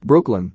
Brooklyn.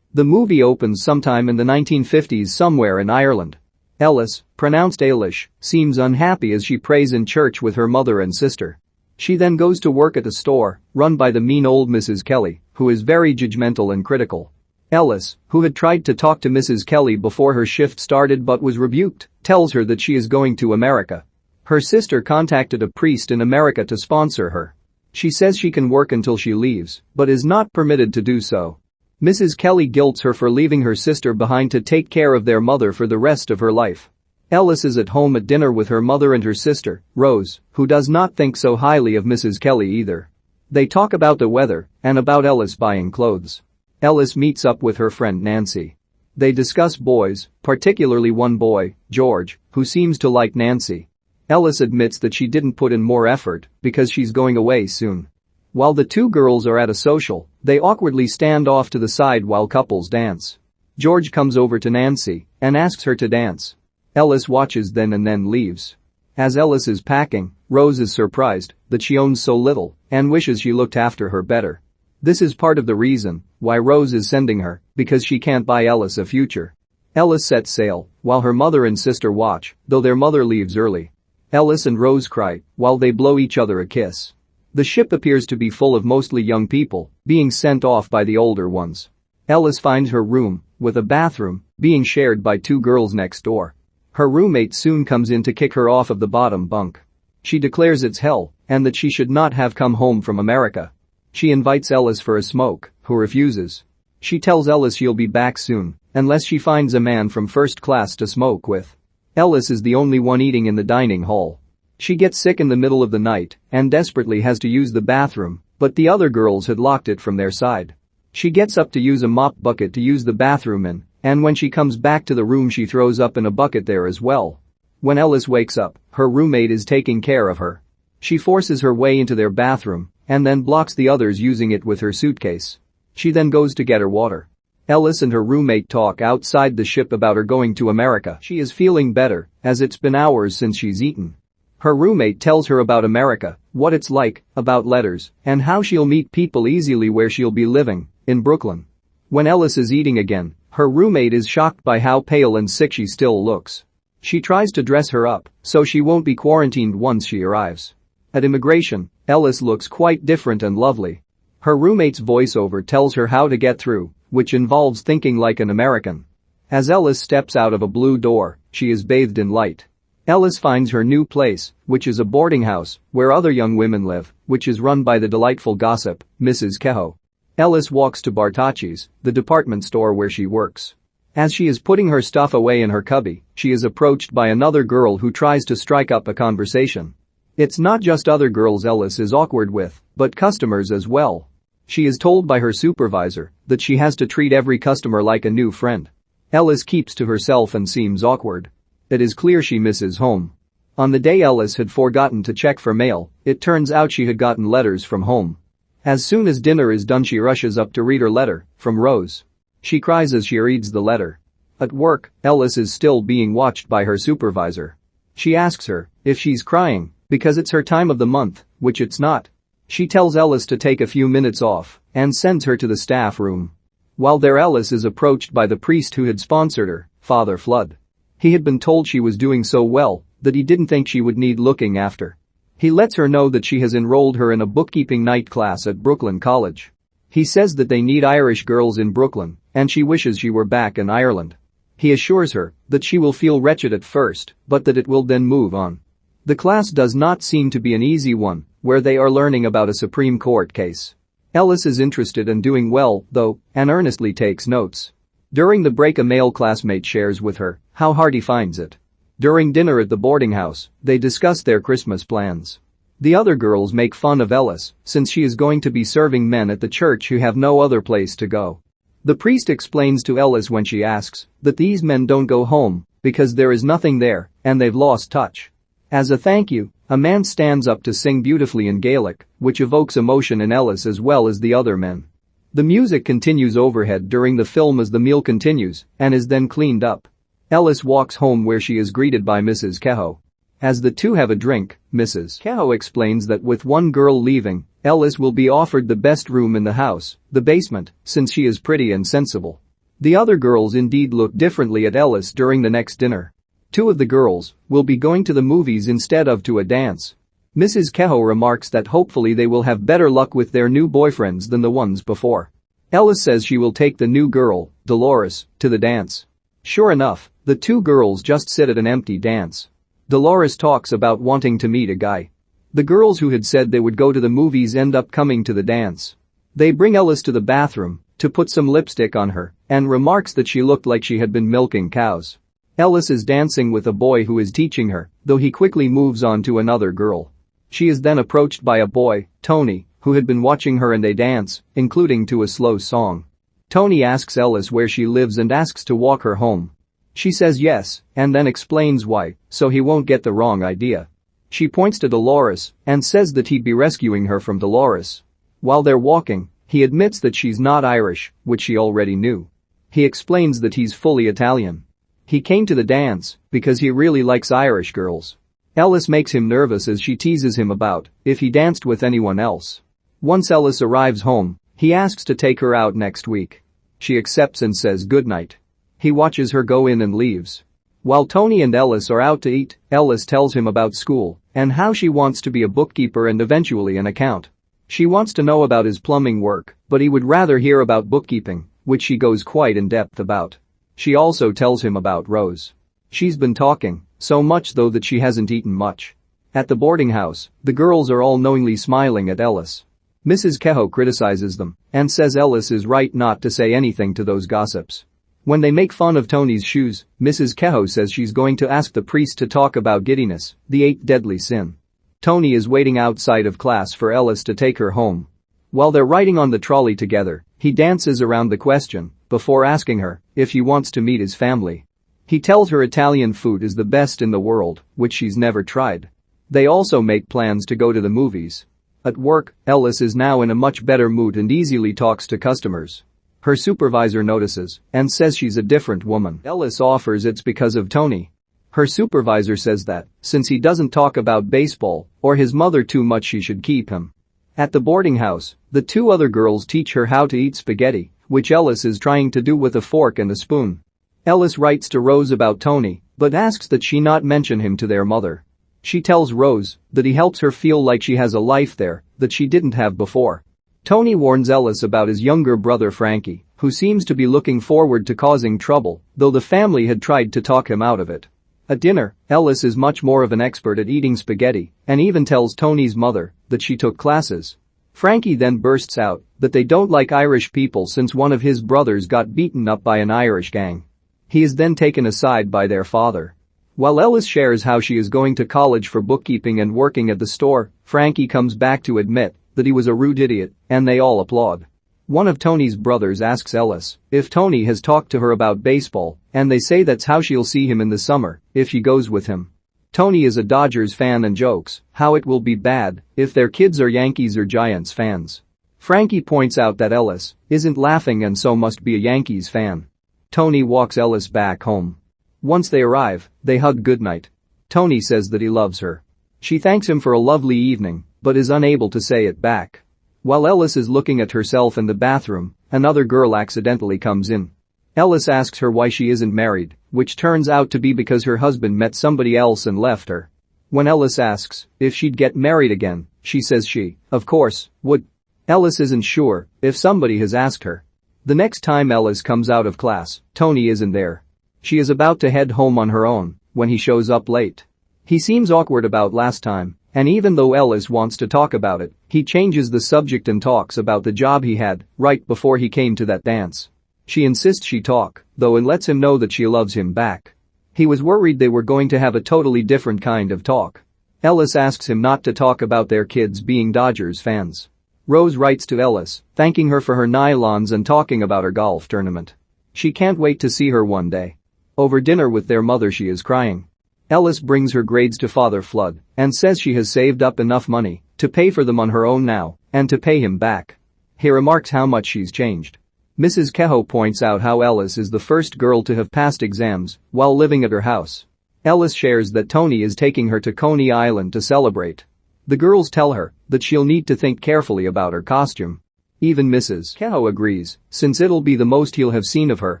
The movie opens sometime in the 1950s somewhere in Ireland. Ellis, pronounced Ailish, seems unhappy as she prays in church with her mother and sister. She then goes to work at a store, run by the mean old Mrs. Kelly, who is very judgmental and critical. Ellis, who had tried to talk to Mrs. Kelly before her shift started but was rebuked, tells her that she is going to America. Her sister contacted a priest in America to sponsor her. She says she can work until she leaves, but is not permitted to do so. Mrs. Kelly guilts her for leaving her sister behind to take care of their mother for the rest of her life. Ellis is at home at dinner with her mother and her sister, Rose, who does not think so highly of Mrs. Kelly either. They talk about the weather and about Ellis buying clothes. Ellis meets up with her friend Nancy. They discuss boys, particularly one boy, George, who seems to like Nancy. Ellis admits that she didn't put in more effort because she's going away soon. While the two girls are at a social, they awkwardly stand off to the side while couples dance. George comes over to Nancy and asks her to dance. Ellis watches then and then leaves. As Ellis is packing, Rose is surprised that she owns so little and wishes she looked after her better. This is part of the reason why Rose is sending her, because she can't buy Ellis a future. Ellis sets sail while her mother and sister watch, though their mother leaves early. Ellis and Rose cry while they blow each other a kiss. The ship appears to be full of mostly young people being sent off by the older ones. Ellis finds her room with a bathroom being shared by two girls next door. Her roommate soon comes in to kick her off of the bottom bunk. She declares it's hell and that she should not have come home from America. She invites Ellis for a smoke, who refuses. She tells Ellis she'll be back soon unless she finds a man from first class to smoke with. Ellis is the only one eating in the dining hall. She gets sick in the middle of the night and desperately has to use the bathroom, but the other girls had locked it from their side. She gets up to use a mop bucket to use the bathroom in, and when she comes back to the room she throws up in a bucket there as well. When Ellis wakes up, her roommate is taking care of her. She forces her way into their bathroom and then blocks the others using it with her suitcase. She then goes to get her water. Ellis and her roommate talk outside the ship about her going to America. She is feeling better, as it's been hours since she's eaten. Her roommate tells her about America, what it's like, about letters, and how she'll meet people easily where she'll be living, in Brooklyn. When Ellis is eating again, her roommate is shocked by how pale and sick she still looks. She tries to dress her up so she won't be quarantined once she arrives. At immigration, Ellis looks quite different and lovely. Her roommate's voiceover tells her how to get through, which involves thinking like an American. As Ellis steps out of a blue door, she is bathed in light. Ellis finds her new place, which is a boarding house where other young women live, which is run by the delightful gossip, Mrs. Kehoe. Ellis walks to Bartacci's, the department store where she works. As she is putting her stuff away in her cubby, she is approached by another girl who tries to strike up a conversation. It's not just other girls Ellis is awkward with, but customers as well. She is told by her supervisor that she has to treat every customer like a new friend. Ellis keeps to herself and seems awkward. It is clear she misses home. On the day Ellis had forgotten to check for mail, it turns out she had gotten letters from home. As soon as dinner is done she rushes up to read her letter from Rose. She cries as she reads the letter. At work, Ellis is still being watched by her supervisor. She asks her if she's crying because it's her time of the month, which it's not. She tells Ellis to take a few minutes off and sends her to the staff room. While there Ellis is approached by the priest who had sponsored her, Father Flood. He had been told she was doing so well that he didn't think she would need looking after. He lets her know that she has enrolled her in a bookkeeping night class at Brooklyn College. He says that they need Irish girls in Brooklyn and she wishes she were back in Ireland. He assures her that she will feel wretched at first, but that it will then move on. The class does not seem to be an easy one, where they are learning about a Supreme Court case. Ellis is interested and doing well, though, and earnestly takes notes. During the break a male classmate shares with her how hard he finds it. During dinner at the boarding house, they discuss their Christmas plans. The other girls make fun of Ellis since she is going to be serving men at the church who have no other place to go. The priest explains to Ellis when she asks that these men don't go home because there is nothing there and they've lost touch. As a thank you, a man stands up to sing beautifully in Gaelic, which evokes emotion in Ellis as well as the other men. The music continues overhead during the film as the meal continues and is then cleaned up. Ellis walks home where she is greeted by Mrs. Kehoe. As the two have a drink, Mrs. Kehoe explains that with one girl leaving, Ellis will be offered the best room in the house, the basement, since she is pretty and sensible. The other girls indeed look differently at Ellis during the next dinner. Two of the girls will be going to the movies instead of to a dance. Mrs. Kehoe remarks that hopefully they will have better luck with their new boyfriends than the ones before. Ellis says she will take the new girl, Dolores, to the dance. Sure enough, the two girls just sit at an empty dance. Dolores talks about wanting to meet a guy. The girls who had said they would go to the movies end up coming to the dance. They bring Ellis to the bathroom to put some lipstick on her and remarks that she looked like she had been milking cows. Ellis is dancing with a boy who is teaching her, though he quickly moves on to another girl. She is then approached by a boy, Tony, who had been watching her and they dance, including to a slow song. Tony asks Ellis where she lives and asks to walk her home. She says yes, and then explains why, so he won't get the wrong idea. She points to Dolores and says that he'd be rescuing her from Dolores. While they're walking, he admits that she's not Irish, which she already knew. He explains that he's fully Italian. He came to the dance because he really likes Irish girls. Ellis makes him nervous as she teases him about if he danced with anyone else. Once Ellis arrives home, he asks to take her out next week. She accepts and says goodnight. He watches her go in and leaves. While Tony and Ellis are out to eat, Ellis tells him about school and how she wants to be a bookkeeper and eventually an accountant. She wants to know about his plumbing work, but he would rather hear about bookkeeping, which she goes quite in depth about. She also tells him about Rose. She's been talking, so much though that she hasn't eaten much. At the boarding house, the girls are all knowingly smiling at Ellis. Mrs. Kehoe criticizes them and says Ellis is right not to say anything to those gossips. When they make fun of Tony's shoes, Mrs. Kehoe says she's going to ask the priest to talk about giddiness, the 8th deadly sin. Tony is waiting outside of class for Ellis to take her home. While they're riding on the trolley together, he dances around the question before asking her if she wants to meet his family. He tells her Italian food is the best in the world, which she's never tried. They also make plans to go to the movies. At work, Ellis is now in a much better mood and easily talks to customers. Her supervisor notices and says she's a different woman. Ellis offers it's because of Tony. Her supervisor says that, since he doesn't talk about baseball or his mother too much, she should keep him. At the boarding house, the two other girls teach her how to eat spaghetti, which Ellis is trying to do with a fork and a spoon. Ellis writes to Rose about Tony, but asks that she not mention him to their mother. She tells Rose that he helps her feel like she has a life there that she didn't have before. Tony warns Ellis about his younger brother Frankie, who seems to be looking forward to causing trouble, though the family had tried to talk him out of it. At dinner, Ellis is much more of an expert at eating spaghetti and even tells Tony's mother that she took classes. Frankie then bursts out that they don't like Irish people since one of his brothers got beaten up by an Irish gang. He is then taken aside by their father. While Ellis shares how she is going to college for bookkeeping and working at the store, Frankie comes back to admit that he was a rude idiot, and they all applaud. One of Tony's brothers asks Ellis if Tony has talked to her about baseball, and they say that's how she'll see him in the summer if she goes with him. Tony is a Dodgers fan and jokes how it will be bad if their kids are Yankees or Giants fans. Frankie points out that Ellis isn't laughing and so must be a Yankees fan. Tony walks Ellis back home. Once they arrive, they hug goodnight. Tony says that he loves her. She thanks him for a lovely evening, but is unable to say it back. While Ellis is looking at herself in the bathroom, another girl accidentally comes in. Ellis asks her why she isn't married, which turns out to be because her husband met somebody else and left her. When Ellis asks if she'd get married again, she says she, of course, would. Ellis isn't sure if somebody has asked her. The next time Ellis comes out of class, Tony isn't there. She is about to head home on her own when he shows up late. He seems awkward about last time, and even though Ellis wants to talk about it, he changes the subject and talks about the job he had right before he came to that dance. She insists she talk, though, and lets him know that she loves him back. He was worried they were going to have a totally different kind of talk. Ellis asks him not to talk about their kids being Dodgers fans. Rose writes to Ellis, thanking her for her nylons and talking about her golf tournament. She can't wait to see her one day. Over dinner with their mother she is crying. Ellis brings her grades to Father Flood and says she has saved up enough money to pay for them on her own now and to pay him back. He remarks how much she's changed. Mrs. Kehoe points out how Ellis is the first girl to have passed exams while living at her house. Ellis shares that Tony is taking her to Coney Island to celebrate. The girls tell her that she'll need to think carefully about her costume. Even Mrs. Kehoe agrees, since it'll be the most he'll have seen of her,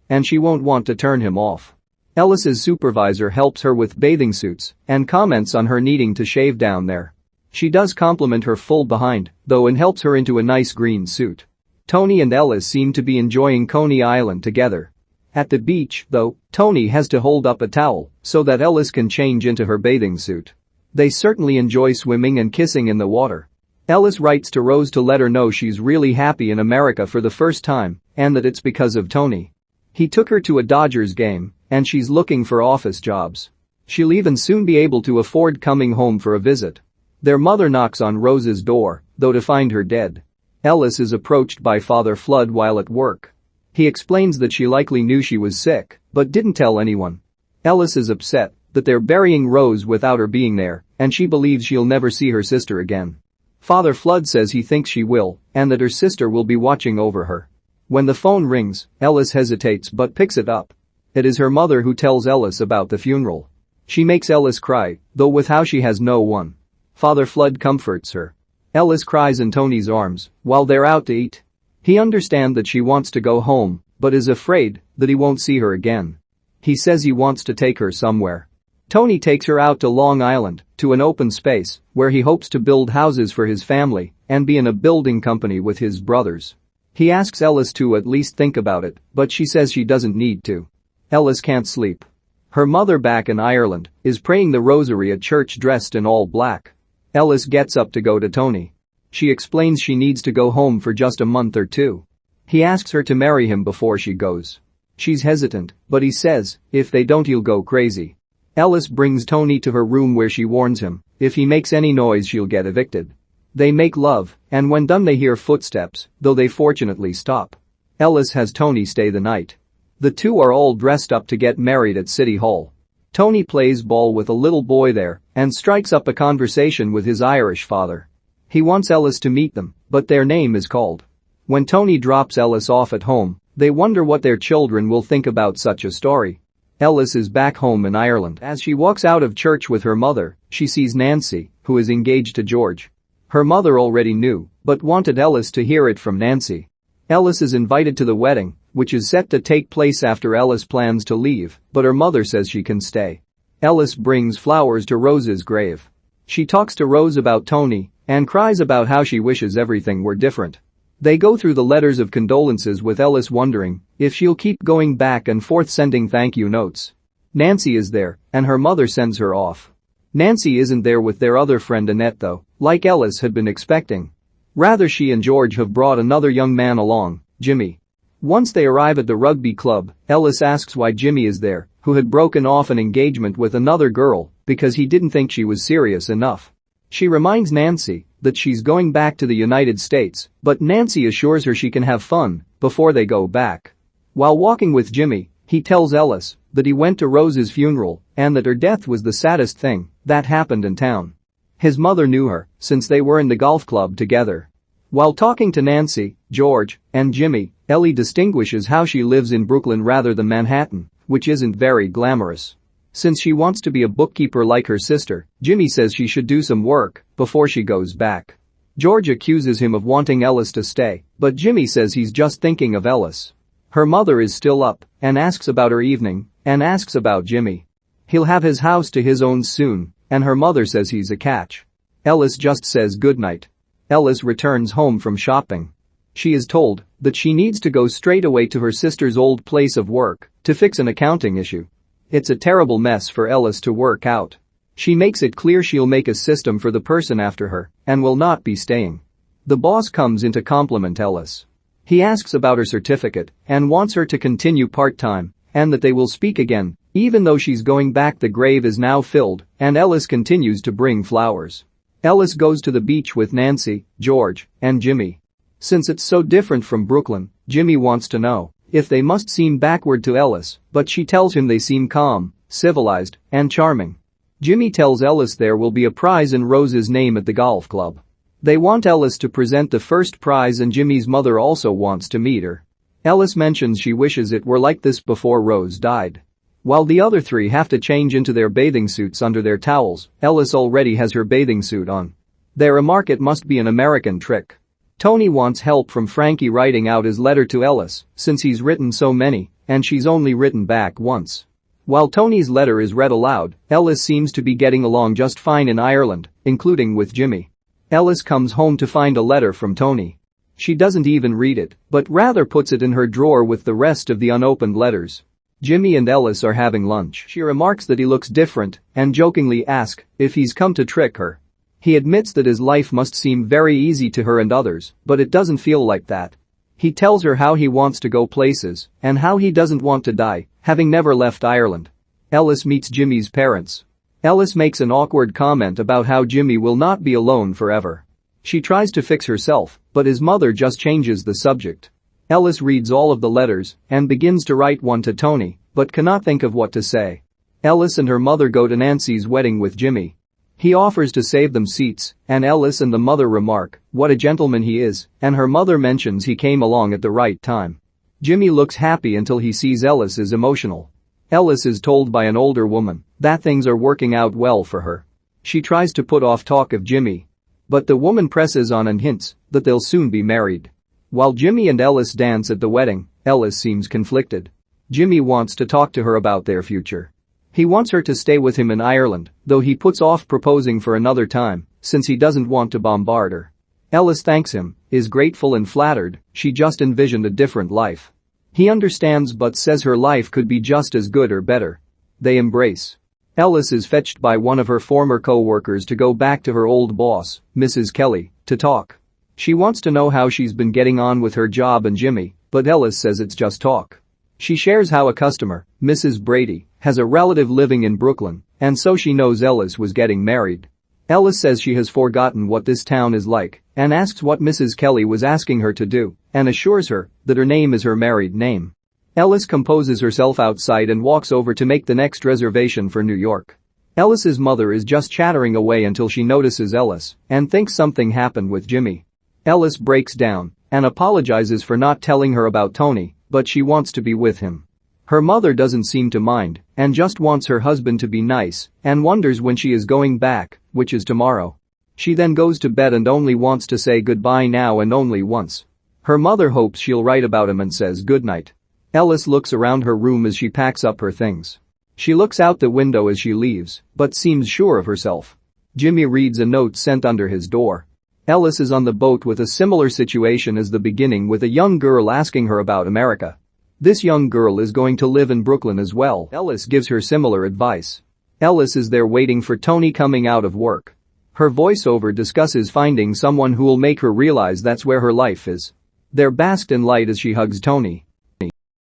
and she won't want to turn him off. Ellis's supervisor helps her with bathing suits and comments on her needing to shave down there. She does compliment her full behind, though, and helps her into a nice green suit. Tony and Ellis seem to be enjoying Coney Island together. At the beach, though, Tony has to hold up a towel so that Ellis can change into her bathing suit. They certainly enjoy swimming and kissing in the water. Ellis writes to Rose to let her know she's really happy in America for the first time and that it's because of Tony. He took her to a Dodgers game and she's looking for office jobs. She'll even soon be able to afford coming home for a visit. Their mother knocks on Rose's door, though, to find her dead. Ellis is approached by Father Flood while at work. He explains that she likely knew she was sick but didn't tell anyone. Ellis is upset that they're burying Rose without her being there, and she believes she'll never see her sister again. Father Flood says he thinks she will and that her sister will be watching over her. When the phone rings, Ellis hesitates but picks it up. It is her mother who tells Ellis about the funeral. She makes Ellis cry, though with how she has no one. Father Flood comforts her. Ellis cries in Tony's arms while they're out to eat. He understands that she wants to go home but is afraid that he won't see her again. He says he wants to take her somewhere. Tony takes her out to Long Island, to an open space where he hopes to build houses for his family and be in a building company with his brothers. He asks Ellis to at least think about it, but she says she doesn't need to. Ellis can't sleep. Her mother back in Ireland is praying the rosary at church dressed in all black. Ellis gets up to go to Tony. She explains she needs to go home for just a month or two. He asks her to marry him before she goes. She's hesitant, but he says if they don't he'll go crazy. Ellis brings Tony to her room where she warns him if he makes any noise she'll get evicted. They make love, and when done they hear footsteps, though they fortunately stop. Ellis has Tony stay the night. The two are all dressed up to get married at City Hall. Tony plays ball with a little boy there and strikes up a conversation with his Irish father. He wants Ellis to meet them, but their name is called. When Tony drops Ellis off at home, they wonder what their children will think about such a story. Ellis is back home in Ireland. As she walks out of church with her mother, she sees Nancy, who is engaged to George. Her mother already knew, but wanted Ellis to hear it from Nancy. Ellis is invited to the wedding, which is set to take place after Ellis plans to leave, but her mother says she can stay. Ellis brings flowers to Rose's grave. She talks to Rose about Tony and cries about how she wishes everything were different. They go through the letters of condolences with Ellis wondering if she'll keep going back and forth sending thank you notes. Nancy is there, and her mother sends her off. Nancy isn't there with their other friend Annette though, like Ellis had been expecting. Rather, she and George have brought another young man along, Jimmy. Once they arrive at the rugby club, Ellis asks why Jimmy is there, who had broken off an engagement with another girl because he didn't think she was serious enough. She reminds Nancy that she's going back to the United States, but Nancy assures her she can have fun before they go back. While walking with Jimmy, he tells Ellis that he went to Rose's funeral and that her death was the saddest thing that happened in town. His mother knew her since they were in the golf club together. While talking to Nancy, George, and Jimmy, Ellie distinguishes how she lives in Brooklyn rather than Manhattan, which isn't very glamorous. Since she wants to be a bookkeeper like her sister, Jimmy says she should do some work before she goes back. George accuses him of wanting Ellis to stay, but Jimmy says he's just thinking of Ellis. Her mother is still up and asks about her evening and asks about Jimmy. He'll have his house to his own soon, and her mother says he's a catch. Ellis just says goodnight. Ellis returns home from shopping. She is told that she needs to go straight away to her sister's old place of work to fix an accounting issue. It's a terrible mess for Ellis to work out. She makes it clear she'll make a system for the person after her and will not be staying. The boss comes in to compliment Ellis. He asks about her certificate and wants her to continue part-time and that they will speak again, even though she's going back. The grave is now filled and Ellis continues to bring flowers. Ellis goes to the beach with Nancy, George, and Jimmy. Since it's so different from Brooklyn, Jimmy wants to know if they must seem backward to Ellis, but she tells him they seem calm, civilized, and charming. Jimmy tells Ellis there will be a prize in Rose's name at the golf club. They want Ellis to present the first prize and Jimmy's mother also wants to meet her. Ellis mentions she wishes it were like this before Rose died. While the other three have to change into their bathing suits under their towels, Ellis already has her bathing suit on. They remark it must be an American trick. Tony wants help from Frankie writing out his letter to Ellis, since he's written so many, and she's only written back once. While Tony's letter is read aloud, Ellis seems to be getting along just fine in Ireland, including with Jimmy. Ellis comes home to find a letter from Tony. She doesn't even read it, but rather puts it in her drawer with the rest of the unopened letters. Jimmy and Ellis are having lunch. She remarks that he looks different and jokingly asks if he's come to trick her. He admits that his life must seem very easy to her and others, but it doesn't feel like that. He tells her how he wants to go places and how he doesn't want to die, having never left Ireland. Ellis meets Jimmy's parents. Ellis makes an awkward comment about how Jimmy will not be alone forever. She tries to fix herself, but his mother just changes the subject. Ellis reads all of the letters and begins to write one to Tony, but cannot think of what to say. Ellis and her mother go to Nancy's wedding with Jimmy. He offers to save them seats, and Ellis and the mother remark what a gentleman he is, and her mother mentions he came along at the right time. Jimmy looks happy until he sees Ellis is emotional. Ellis is told by an older woman that things are working out well for her. She tries to put off talk of Jimmy, but the woman presses on and hints that they'll soon be married. While Jimmy and Ellis dance at the wedding, Ellis seems conflicted. Jimmy wants to talk to her about their future. He wants her to stay with him in Ireland, though he puts off proposing for another time, since he doesn't want to bombard her. Ellis thanks him, is grateful and flattered, she just envisioned a different life. He understands but says her life could be just as good or better. They embrace. Ellis is fetched by one of her former co-workers to go back to her old boss, Mrs. Kelly, to talk. She wants to know how she's been getting on with her job and Jimmy, but Ellis says it's just talk. She shares how a customer, Mrs. Brady, has a relative living in Brooklyn, and so she knows Ellis was getting married. Ellis says she has forgotten what this town is like and asks what Mrs. Kelly was asking her to do and assures her that her name is her married name. Ellis composes herself outside and walks over to make the next reservation for New York. Ellis's mother is just chattering away until she notices Ellis and thinks something happened with Jimmy. Ellis breaks down and apologizes for not telling her about Tony, but she wants to be with him. Her mother doesn't seem to mind and just wants her husband to be nice and wonders when she is going back, which is tomorrow. She then goes to bed and only wants to say goodbye now and only once. Her mother hopes she'll write about him and says goodnight. Ellis looks around her room as she packs up her things. She looks out the window as she leaves, but seems sure of herself. Jimmy reads a note sent under his door. Ellis is on the boat with a similar situation as the beginning, with a young girl asking her about America. This young girl is going to live in Brooklyn as well. Ellis gives her similar advice. Ellis is there waiting for Tony coming out of work. Her voiceover discusses finding someone who'll make her realize that's where her life is. They're basked in light as she hugs Tony.